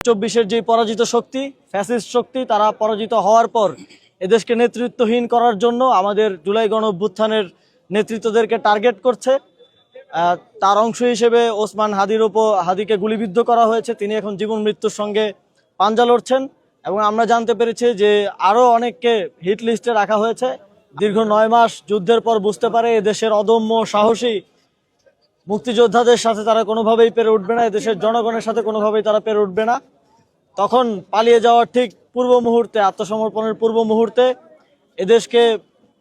24-এর যে পরাজিত শক্তি, ফ্যাসিস্ট শক্তি, তারা পরাজিত হওয়ার পর এদেশকে নেতৃত্বহীন করার জন্য আমাদের জুলাই গণ অভ্যুত্থানের নেতৃত্বদেরকে টার্গেট করছে। তার অংশ হিসেবে ওসমান হাদিকে গুলিবিদ্ধ করা হয়েছে। তিনি এখন জীবন মৃত্যুর সঙ্গে পাঞ্জা লড়ছেন এবং আমরা জানতে পেরেছি যে আরও অনেককে হিট লিস্টে রাখা হয়েছে। দীর্ঘ 9 মাস যুদ্ধের পর বুঝতে পারে এদেশের অদম্য সাহসী মুক্তিযোদ্ধাদের সাথে তারা কোনোভাবেই পেরে উঠবে না, এদেশের জনগণের সাথে কোনোভাবেই তারা পেরে উঠবে না। তখন পালিয়ে যাওয়ার ঠিক পূর্ব মুহূর্তে, আত্মসমর্পণের পূর্ব মুহূর্তে এদেশকে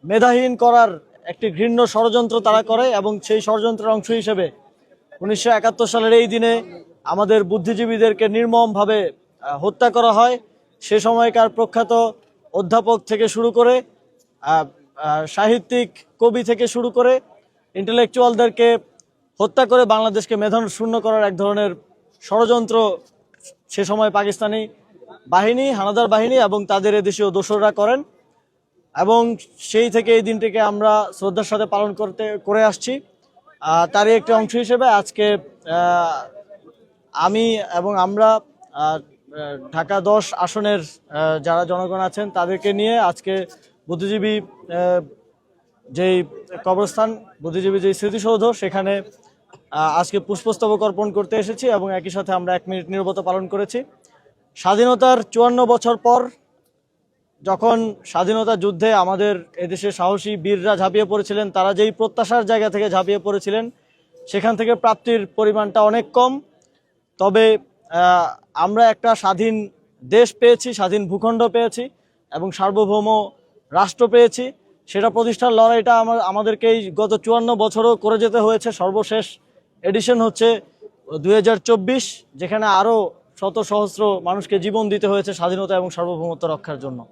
মেধাহীন করার একটি ঘৃণ্য ষড়যন্ত্র তারা করে এবং সেই ষড়যন্ত্রের অংশ হিসেবে 1971 সালের এই দিনে আমাদের বুদ্ধিজীবীদেরকে নির্মমভাবে হত্যা করা হয়। সে সময়কার প্রখ্যাত অধ্যাপক থেকে শুরু করে সাহিত্যিক, কবি থেকে শুরু করে ইন্টেলেকচুয়ালদেরকে হত্যা করে বাংলাদেশকে মেধাশূন্য করার এক ধরনের ষড়যন্ত্র সে সময় পাকিস্তানি বাহিনী, হানাদার বাহিনী এবং তাদের এদেশীয় দোসররা করেন এবং সেই থেকে এই দিনটিকে আমরা শ্রদ্ধার সাথে পালন করে আসছি। তারই একটি অংশ হিসেবে আজকে আমি এবং আমরা ঢাকা 10 আসনের যারা জনগণ আছেন তাদেরকে নিয়ে আজকে বুদ্ধিজীবী যেই কবরস্থান, বুদ্ধিজীবী যেই স্মৃতিসৌধ, সেখানে আজকে পুষ্পস্তবক অর্পণ করতে এসেছি এবং একই সাথে আমরা 1 মিনিট নীরবতা পালন করেছি। স্বাধীনতার 54 বছর পর যখন স্বাধীনতা যুদ্ধে আমাদের এদেশের সাহসী বীররা ঝাঁপিয়ে পড়েছিলেন, তারা যেই প্রত্যাশার জায়গা থেকে ঝাঁপিয়ে পড়েছিলেন সেখান থেকে প্রাপ্তির পরিমাণটা অনেক কম। তবে আমরা একটা স্বাধীন দেশ পেয়েছি, স্বাধীন ভূখণ্ড পেয়েছি এবং সার্বভৌম রাষ্ট্র পেয়েছি। সেটা প্রতিষ্ঠার লড়াইটা আমাদেরকেই গত 54 বছরও করে যেতে হয়েছে। সর্বশেষ এডিশন হচ্ছে 2024, যেখানে আরও শত সহস্র মানুষকে জীবন দিতে হয়েছে স্বাধীনতা এবং সার্বভৌমত্ব রক্ষার জন্য।